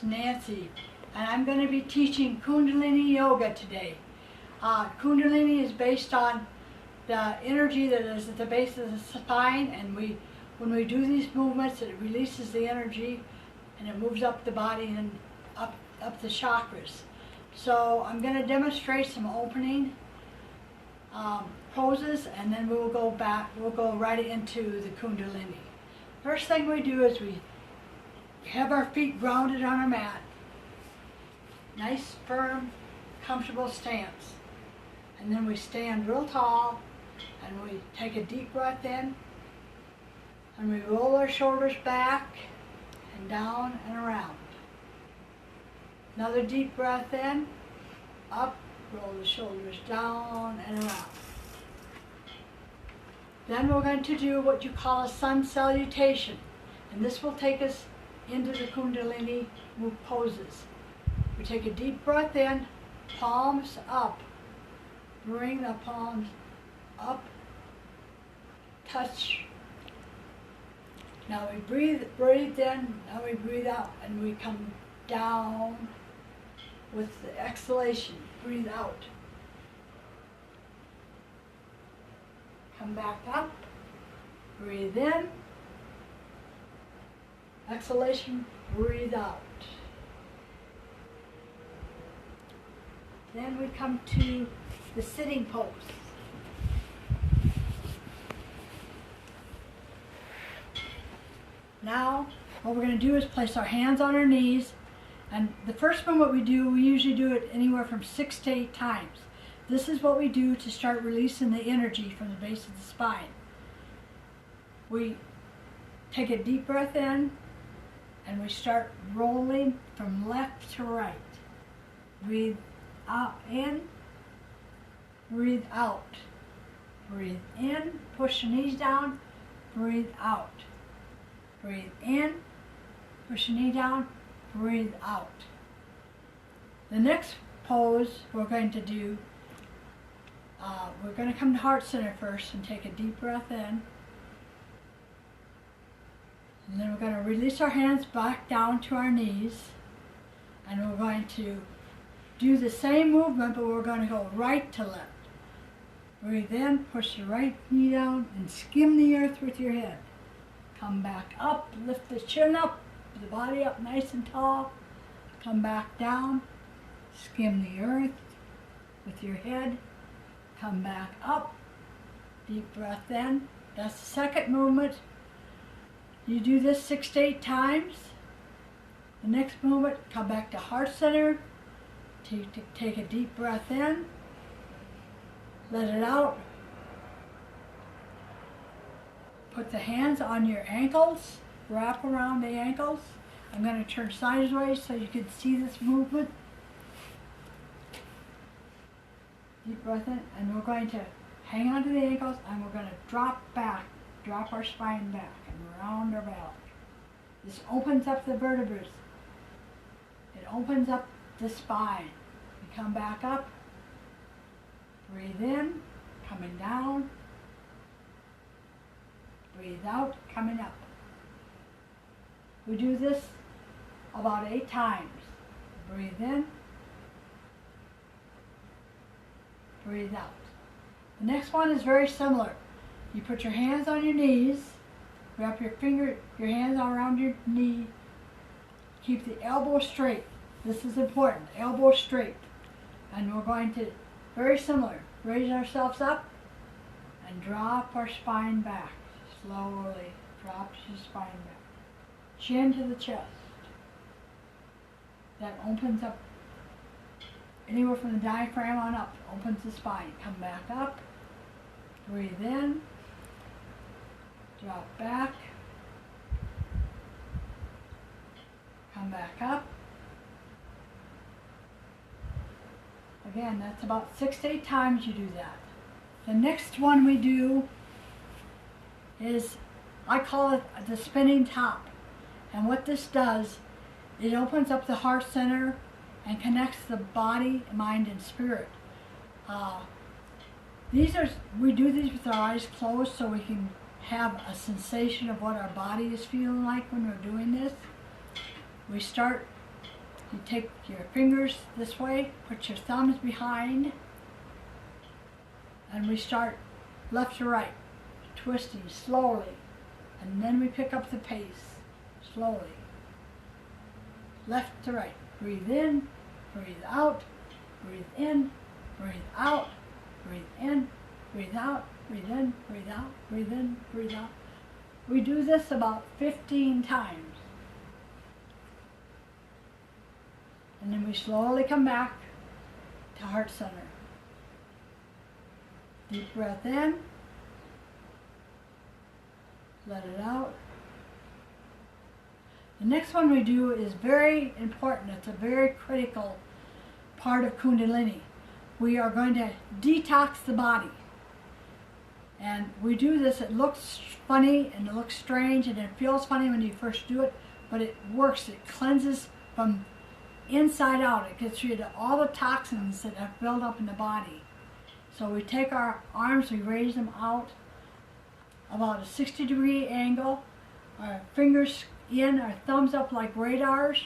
Nancy, and I'm going to be teaching Kundalini Yoga today. Kundalini is based on the energy that is at the base of the spine, and when we do these movements, it releases the energy and it moves up the body and up the chakras. So I'm going to demonstrate some opening poses, and then we'll go right into the Kundalini. First thing we do is we have our feet grounded on our mat. Nice, firm, comfortable stance. And then we stand real tall, and we take a deep breath in, and we roll our shoulders back and down and around. Another deep breath in, up, roll the shoulders down and around. Then we're going to do what you call a sun salutation, and this will take us into the Kundalini poses. We take a deep breath in, palms up, bring the palms up, touch. Now we breathe in, now we breathe out, and we come down with the exhalation. Breathe out. Come back up, breathe in, exhalation, breathe out. Then we come to the sitting pose. Now, what we're going to do is place our hands on our knees, and the first movement we usually do it anywhere from 6 to 8 times. This is what we do to start releasing the energy from the base of the spine. We take a deep breath in, and we start rolling from left to right. Breathe out, in, breathe out. Breathe in, push the knees down, breathe out. Breathe in, push the knee down, breathe out. The next pose we're going to do, we're going to come to heart center first and take a deep breath in. And then we're going to release our hands back down to our knees. And we're going to do the same movement, but we're going to go right to left. Breathe in, push the right knee down, and skim the earth with your head. Come back up, lift the chin up, the body up nice and tall. Come back down, skim the earth with your head. Come back up, deep breath in. That's the second movement. You do this 6 to 8 times. The next movement, come back to heart center. Take a deep breath in. Let it out. Put the hands on your ankles. Wrap around the ankles. I'm going to turn sideways so you can see this movement. Deep breath in, and we're going to hang onto the ankles, and we're going to drop our spine back, and round our belly. This opens up the vertebrae. It opens up the spine. You come back up, breathe in, coming down, breathe out, coming up. We do this about 8 times. Breathe in, breathe out. The next one is very similar. You put your hands on your knees, wrap your hands around your knee, keep the elbow straight. This is important, elbow straight. And we're going to, very similar, raise ourselves up and drop our spine back. Slowly drop your spine back. Chin to the chest. That opens up anywhere from the diaphragm on up, opens the spine. Come back up, breathe in, drop back, come back up. Again, that's about 6 to 8 times you do that. The next one we do is, I call it the spinning top. And what this does, it opens up the heart center and connects the body, mind, and spirit. We do these with our eyes closed so we can have a sensation of what our body is feeling like when we're doing this. We start You take your fingers this way, put your thumbs behind, and we start left to right, twisting slowly. And then we pick up the pace, slowly. Left to right. Breathe in, breathe out, breathe in, breathe out, breathe in, breathe out, breathe in, breathe out, breathe in, breathe out. We do this about 15 times. And then we slowly come back to heart center. Deep breath in. Let it out. The next one we do is very important. It's a very critical part of Kundalini. We are going to detox the body. And we do this, it looks funny and it looks strange and it feels funny when you first do it, but it works. It cleanses from inside out. It gets rid of all the toxins that have built up in the body. So we take our arms, we raise them out about a 60-degree angle, our fingers in, our thumbs up like radars,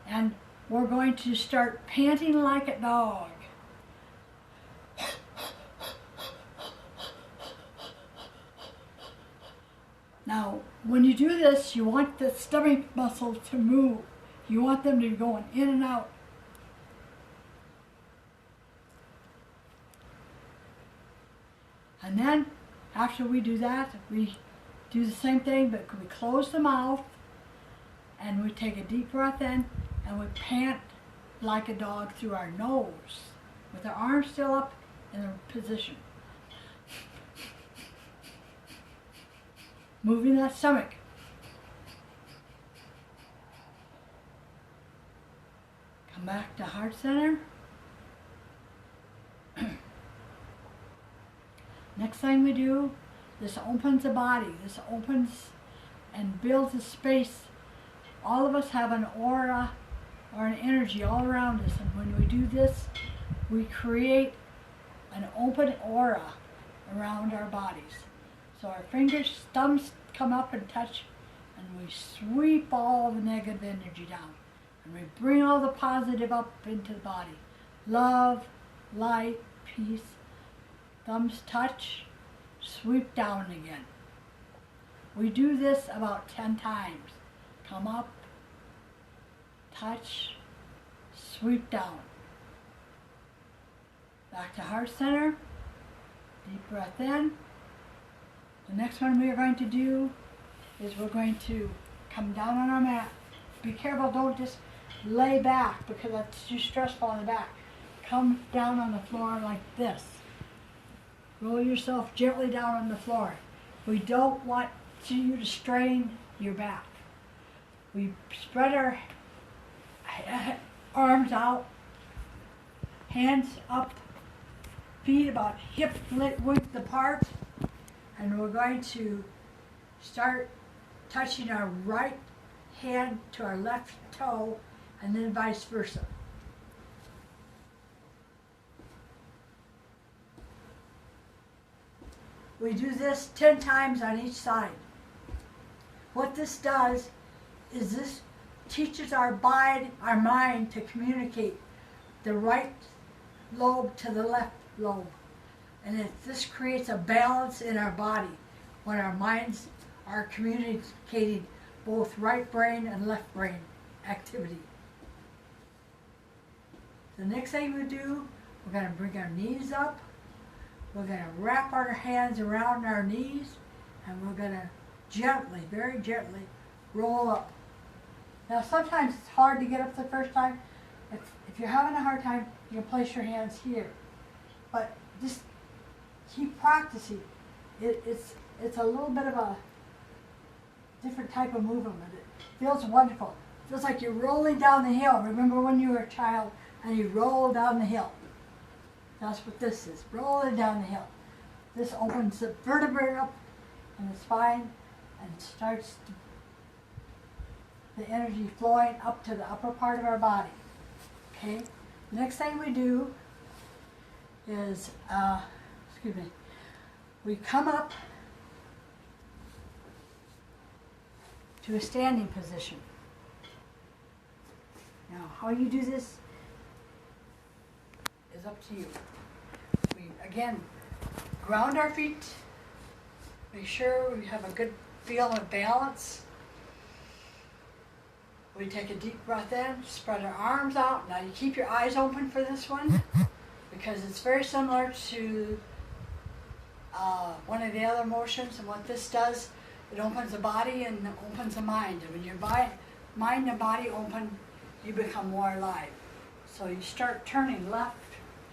and we're going to start panting like a dog. Now, when you do this, you want the stomach muscles to move. You want them to be going in and out. And then, after we do that, we do the same thing, but we close the mouth, and we take a deep breath in, and we pant like a dog through our nose, with our arms still up in the position. Moving that stomach. Come back to heart center. Next thing we do, this opens the body. This opens and builds a space. All of us have an aura or an energy all around us, and when we do this, we create an open aura around our bodies. So our fingers, thumbs come up and touch, and we sweep all the negative energy down. And we bring all the positive up into the body. Love, light, peace. Thumbs touch, sweep down again. We do this about 10 times. Come up, touch, sweep down. Back to heart center. Deep breath in. The next one we are going to do is we're going to come down on our mat. Be careful, don't just lay back because that's too stressful on the back. Come down on the floor like this. Roll yourself gently down on the floor. We don't want you to strain your back. We spread our arms out, hands up, feet about hip width apart, and we're going to start touching our right hand to our left toe, and then vice versa. We do this 10 times on each side. What this does is this teaches our mind to communicate the right lobe to the left lobe. And this creates a balance in our body when our minds are communicating both right brain and left brain activity. The next thing we do, we're going to bring our knees up. We're going to wrap our hands around our knees, and we're going to gently, very gently, roll up. Now sometimes it's hard to get up the first time. If you're having a hard time, you can place your hands here. But just keep practicing. It's a little bit of a different type of movement. It feels wonderful. It feels like you're rolling down the hill. Remember when you were a child and you rolled down the hill? That's what this is, rolling down the hill. This opens the vertebrae up in the spine and starts the energy flowing up to the upper part of our body. Okay? The next thing we do is, we come up to a standing position. Now, how you do this is up to you. We, again, ground our feet, make sure we have a good feel of balance. We take a deep breath in, spread our arms out. Now you keep your eyes open for this one because it's very similar to one of the other motions, and what this does, it opens the body and opens the mind. And when your mind and body open, you become more alive. So you start turning left,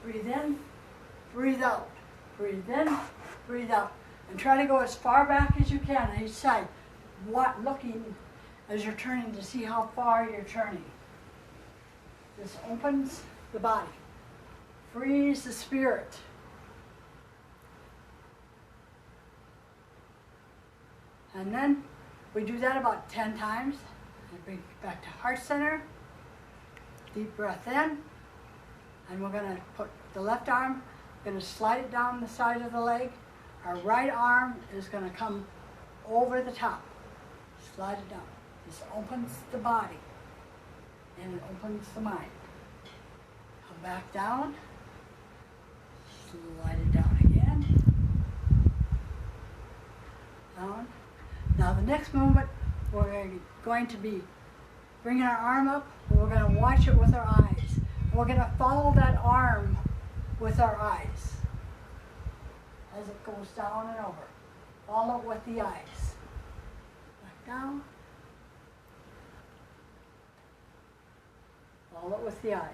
breathe in, breathe out, breathe in, breathe out. And try to go as far back as you can on each side, looking as you're turning to see how far you're turning. This opens the body, frees the spirit. And then we do that about 10 times. And bring it back to heart center. Deep breath in. And we're going to put the left arm, going to slide it down the side of the leg. Our right arm is going to come over the top. Slide it down. This opens the body. And it opens the mind. Come back down. Slide it down again. Down. Now the next movement, we're going to be bringing our arm up. We're going to watch it with our eyes. And we're going to follow that arm with our eyes as it goes down and over. Follow it with the eyes. Back down. Follow it with the eyes.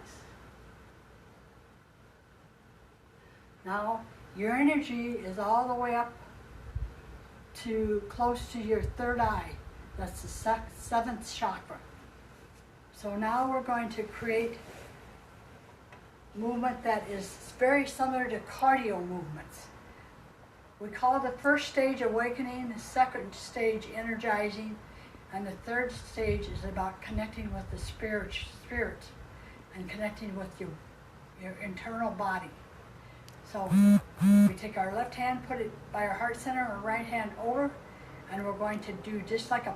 Now your energy is all the way up to close to your third eye. That's the seventh chakra. So now we're going to create movement that is very similar to cardio movements. We call the first stage awakening, the second stage energizing, and the third stage is about connecting with the spirit and connecting with your internal body. So we take our left hand, put it by our heart center, our right hand over, and we're going to do just like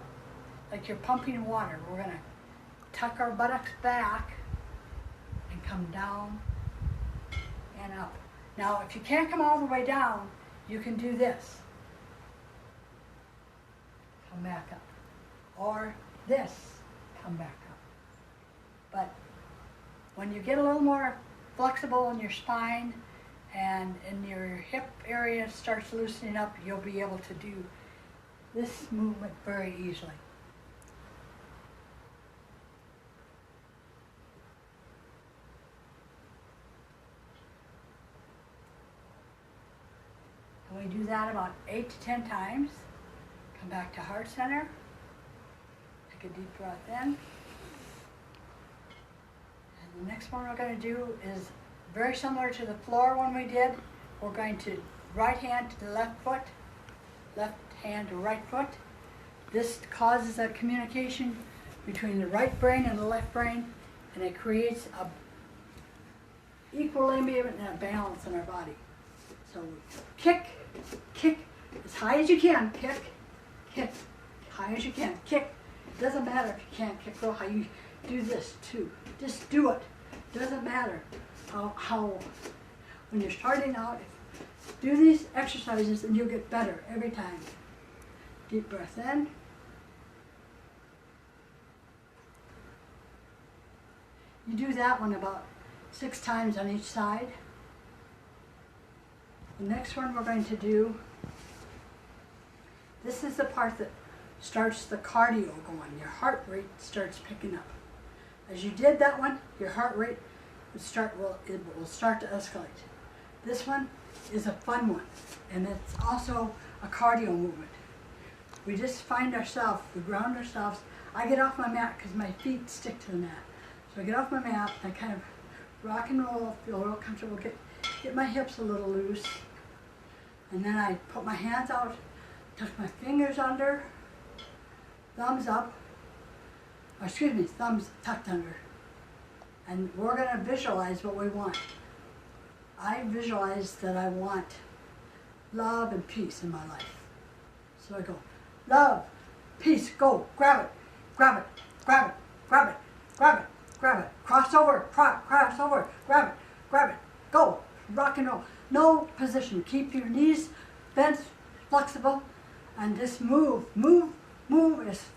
you're pumping water. We're going to tuck our buttocks back and come down and up. Now, if you can't come all the way down, you can do this. Come back up. Or this, come back up. But when you get a little more flexible in your spine and in your hip area starts loosening up, you'll be able to do this movement very easily. And we do that about 8 to 10 times. Come back to heart center. Take a deep breath in. And the next one we're going to do is very similar to the floor one we did. We're going to right hand to the left foot, left hand to right foot. This causes a communication between the right brain and the left brain, and it creates a equilibrium and a balance in our body. So kick, kick as high as you can, kick, kick, high as you can, kick. It doesn't matter if you can't kick real high, you do this too. Just do it. Doesn't matter how when you're starting out, do these exercises and you'll get better every time. Deep breath in. You do that one about 6 times on each side. The next one we're going to do, this is the part that starts the cardio going. Your heart rate starts picking up. As you did that one, your heart rate will start to escalate. This one is a fun one, and it's also a cardio movement. We just find ourselves, we ground ourselves. I get off my mat because my feet stick to the mat. So I get off my mat, and I kind of rock and roll, feel real comfortable, get my hips a little loose. And then I put my hands out, tuck my fingers under, thumbs up, or excuse me, thumbs tucked under. And we're going to visualize what we want. I visualize that I want love and peace in my life. So I go, love, peace, go, grab it, grab it, grab it, grab it, grab it, grab it, cross over, cross over, grab it, go, rock and roll. No position, keep your knees bent, flexible, and just move as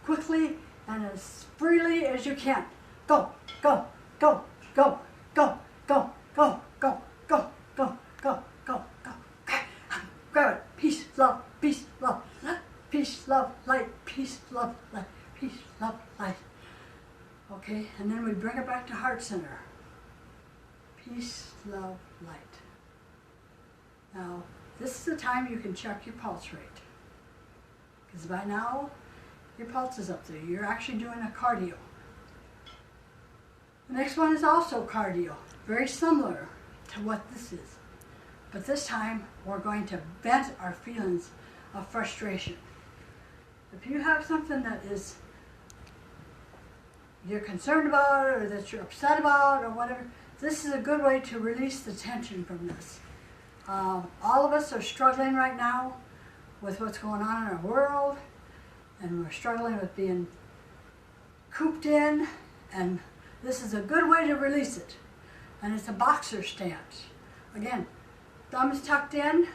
quickly and as freely as you can. Go, go, go, go, go, go, go, go, go, go, go, go, go. Grab it, peace, love, peace, love, peace, love, light, peace, love, light, peace, love, light. Okay, and then we bring it back to heart center. Peace, love, light. Now, this is the time you can check your pulse rate. Because by now, your pulse is up there. You're actually doing a cardio. The next one is also cardio, very similar to what this is. But this time, we're going to vent our feelings of frustration. If you have something that is you're concerned about or that you're upset about or whatever, this is a good way to release the tension from this. All of us are struggling right now with what's going on in our world, and we're struggling with being cooped in, and this is a good way to release it. And it's a boxer stance. Again, thumbs tucked in,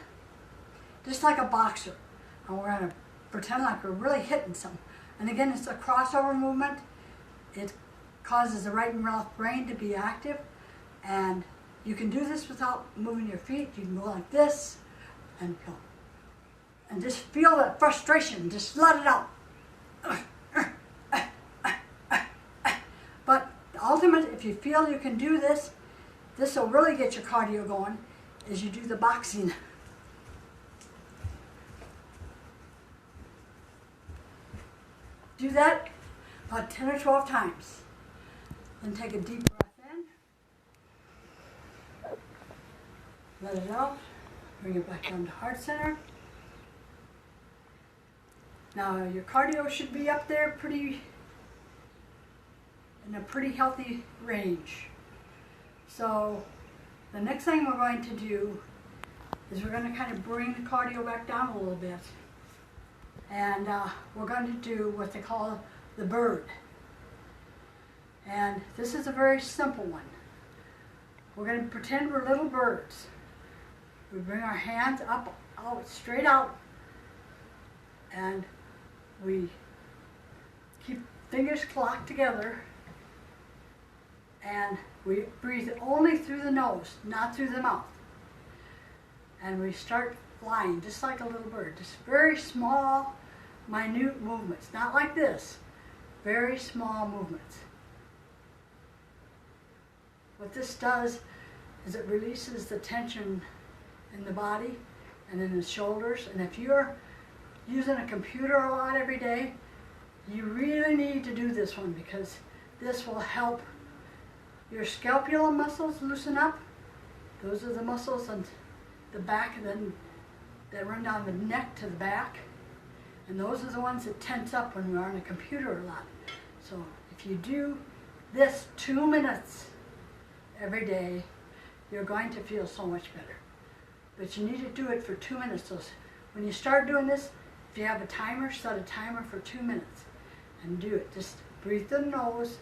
just like a boxer. And we're going to pretend like we're really hitting something. And again, it's a crossover movement. It causes the right and left brain to be active, and you can do this without moving your feet. You can go like this and go. And just feel that frustration, just let it out. But the ultimate, if you feel you can do this, this will really get your cardio going, is you do the boxing. Do that about 10 or 12 times. Then take a deep breath in. Let it out. Bring it back down to heart center. Now your cardio should be up there in a pretty healthy range. So the next thing we're going to do is we're going to kind of bring the cardio back down a little bit. And we're going to do what they call the bird. And this is a very simple one. We're going to pretend we're little birds. We bring our hands up, out, straight out, and we keep fingers locked together, and we breathe only through the nose, not through the mouth. And we start flying just like a little bird, just very small, minute movements, not like this, very small movements. What this does is it releases the tension in the body and in the shoulders. And if you're using a computer a lot every day, you really need to do this one, because this will help your scapular muscles loosen up. Those are the muscles on the back and then that run down the neck to the back. And those are the ones that tense up when we're on a computer a lot. So if you do this 2 minutes every day, you're going to feel so much better. But you need to do it for 2 minutes. So when you start doing this, if you have a timer, set a timer for 2 minutes and do it. Just breathe through the nose,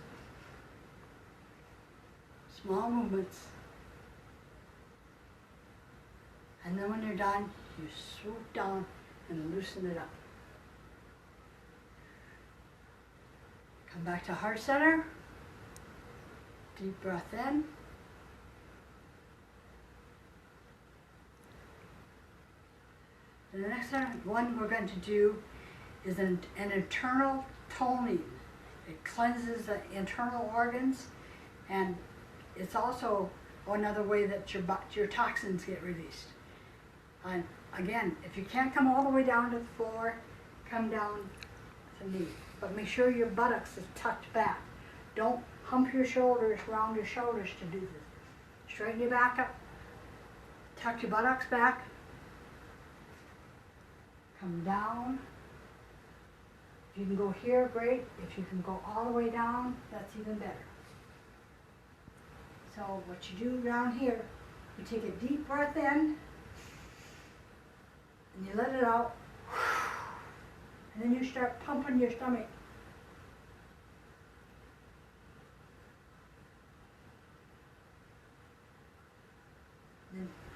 small movements. And then when you're done, you swoop down and loosen it up. Come back to heart center. Deep breath in. And the next one we're going to do is an internal toning. It cleanses the internal organs, and it's also another way that your toxins get released. And again, if you can't come all the way down to the floor, come down to the knee. But make sure your buttocks is tucked back. Don't hump your shoulders, round your shoulders to do this. Straighten your back up, tuck your buttocks back, come down. If you can go here, great. If you can go all the way down, that's even better. So what you do down here, you take a deep breath in, and you let it out, and then you start pumping your stomach.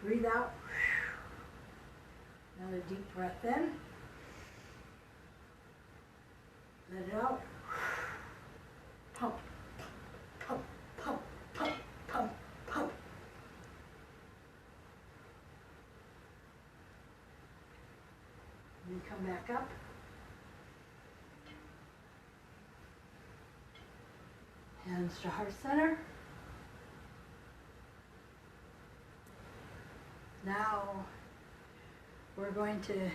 Breathe out. Another deep breath in. Let it out. Pump, pump, pump, pump, pump, pump. And then come back up. Hands to heart center. Now we're going to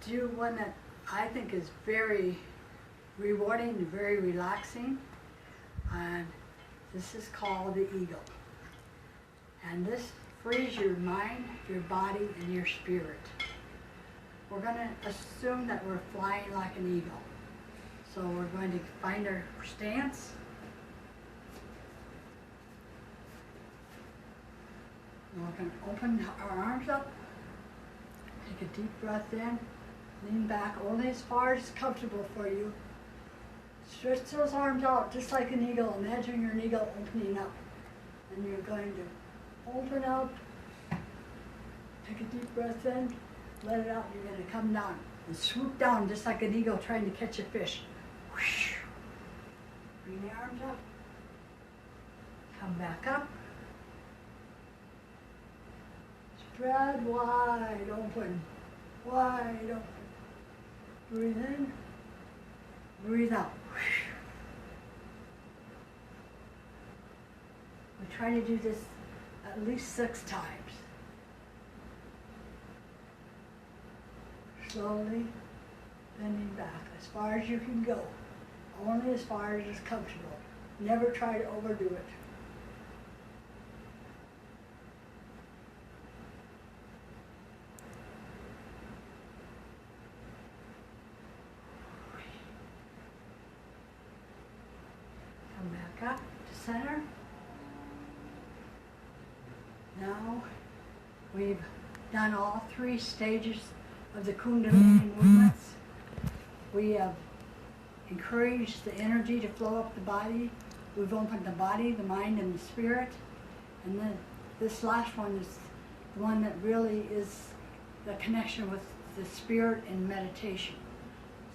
do one that I think is very rewarding and very relaxing. And this is called the eagle. And this frees your mind, your body, and your spirit. We're going to assume that we're flying like an eagle. So we're going to find our stance. And we're going to open our arms up. Take a deep breath in. Lean back only as far as comfortable for you. Stretch those arms out just like an eagle. Imagine you're an eagle opening up. And you're going to open up. Take a deep breath in. Let it out. You're going to come down and swoop down just like an eagle trying to catch a fish. Whoosh. Bring the arms up. Come back up. Spread wide open. Wide open. Breathe in. Breathe out. We try to do this at least 6 times. Slowly bending back as far as you can go. Only as far as is comfortable. Never try to overdo it. Come back up to center. Now we've done all 3 stages of the Kundalini movements. We have encouraged the energy to flow up the body. We've opened the body, the mind, and the spirit. And then this last one is the one that really is the connection with the spirit in meditation.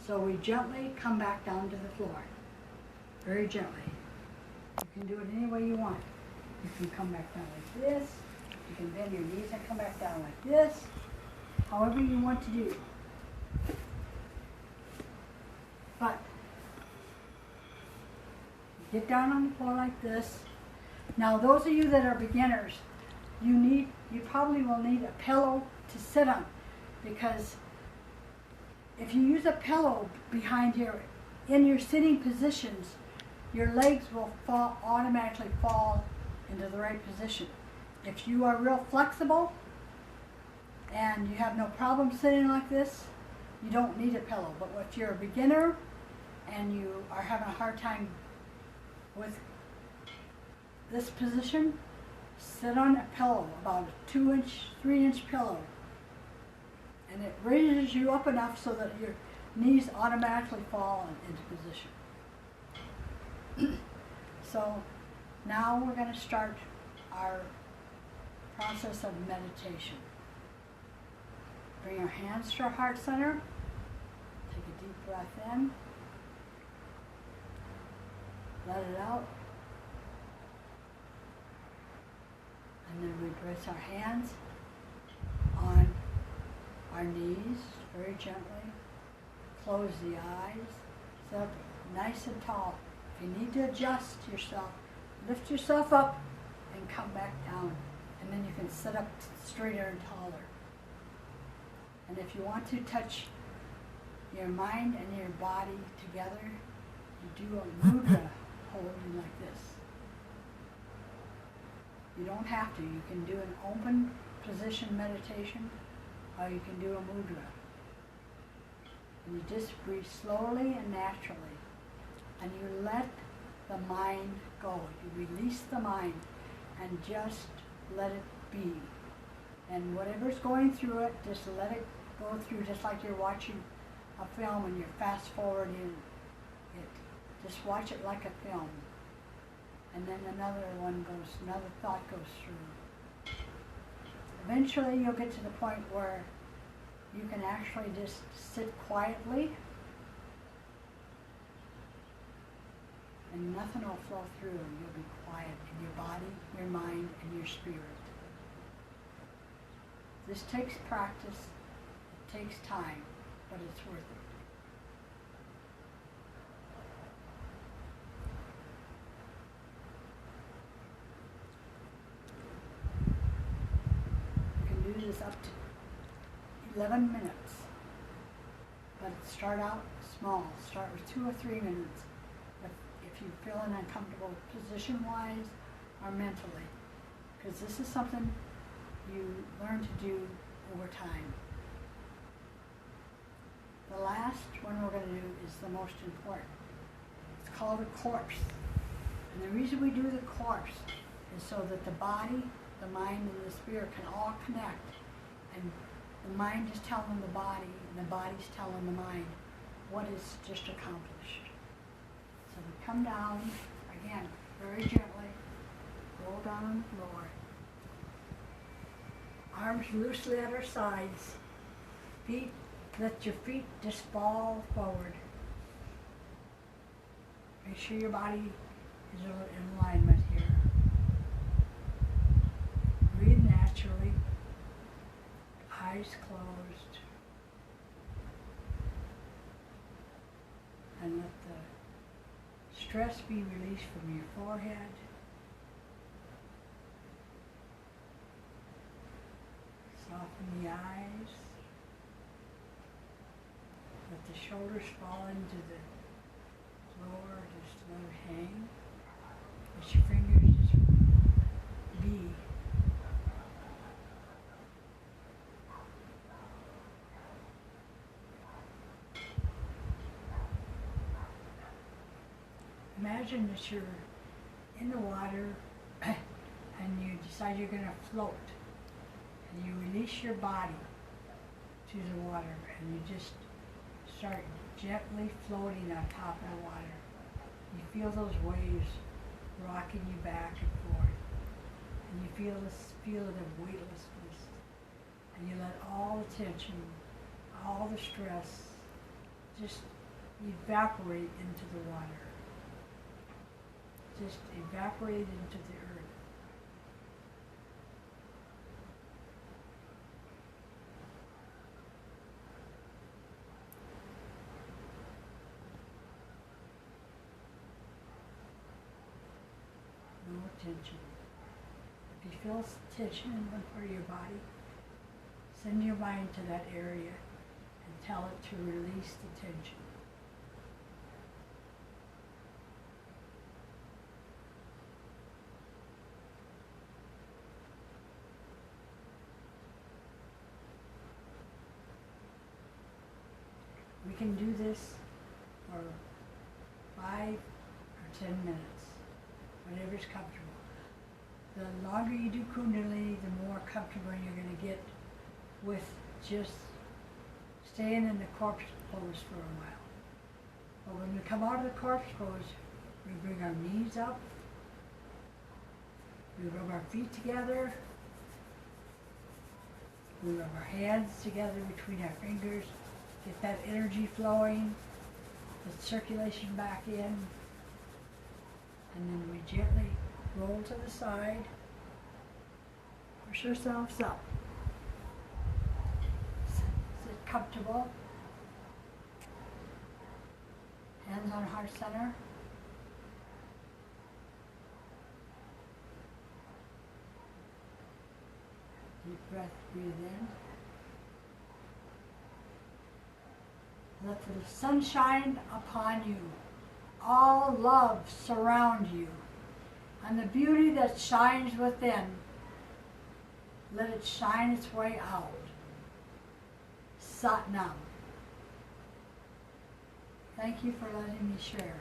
So we gently come back down to the floor. Very gently. You can do it any way you want. You can come back down like this. You can bend your knees and come back down like this. However you want to do. But get down on the floor like this. Now those of you that are beginners, you probably will need a pillow to sit on, because if you use a pillow behind here in your sitting positions, your legs will automatically fall into the right position. If you are real flexible and you have no problem sitting like this, you don't need a pillow. But if you're a beginner and you are having a hard time with this position, sit on a pillow, about a 2-inch, 3-inch pillow. And it raises you up enough so that your knees automatically fall into position. So now we're going to start our process of meditation. Bring our hands to our heart center. Take a deep breath in. Let it out. And then we place our hands on our knees very gently. Close the eyes. Sit up nice and tall. If you need to adjust yourself, lift yourself up and come back down. And then you can sit up straighter and taller. And if you want to touch your mind and your body together, you do a mudra holding like this. You don't have to. You can do an open position meditation, or you can do a mudra. And you just breathe slowly and naturally. And you let the mind go. You release the mind and just let it be. And whatever's going through it, just let it go through, just like you're watching a film and you're fast forwarding it. Just watch it like a film. And then another thought goes through. Eventually you'll get to the point where you can actually just sit quietly and nothing will flow through, and you'll be quiet in your body, your mind, and your spirit. This takes practice, it takes time, but it's worth it. You can do this up to 11 minutes, but start out small. Start with 2 or 3 minutes. If you're feeling uncomfortable position-wise or mentally, because this is something you learn to do over time. The last one we're going to do is the most important. It's called a course. And the reason we do the course is so that the body, the mind, and the spirit can all connect. And the mind is telling the body, and the body's telling the mind what is just accomplished. So we come down, again, very gently, roll down on the floor. Arms loosely at our sides. Feet, let your feet just fall forward. Make sure your body is in alignment here. Breathe naturally. Eyes closed. And let the stress be released from your forehead. Soften the eyes. Let the shoulders fall into the floor, just let it hang. Let your fingers just be. Imagine that you're in the water and you decide you're going to float. And you release your body to the water and you just start gently floating on top of the water. You feel those waves rocking you back and forth. And you feel this feeling of weightlessness. And you let all the tension, all the stress just evaporate into the water. Just evaporate into the earth. No tension. If you feel tension in one part of your body, send your mind to that area and tell it to release the tension. We can do this for 5 or 10 minutes, whatever's comfortable. The longer you do Kundalini, the more comfortable you're going to get with just staying in the corpse pose for a while. But when we come out of the corpse pose, we bring our knees up, we rub our feet together, we rub our hands together between our fingers, get that energy flowing, the circulation back in, and then we gently roll to the side, push ourselves up. Sit comfortable, hands on heart center. Deep breath, breathe in. Let the sun shine upon you. All love surround you. And the beauty that shines within, let it shine its way out. Sat Nam. Thank you for letting me share.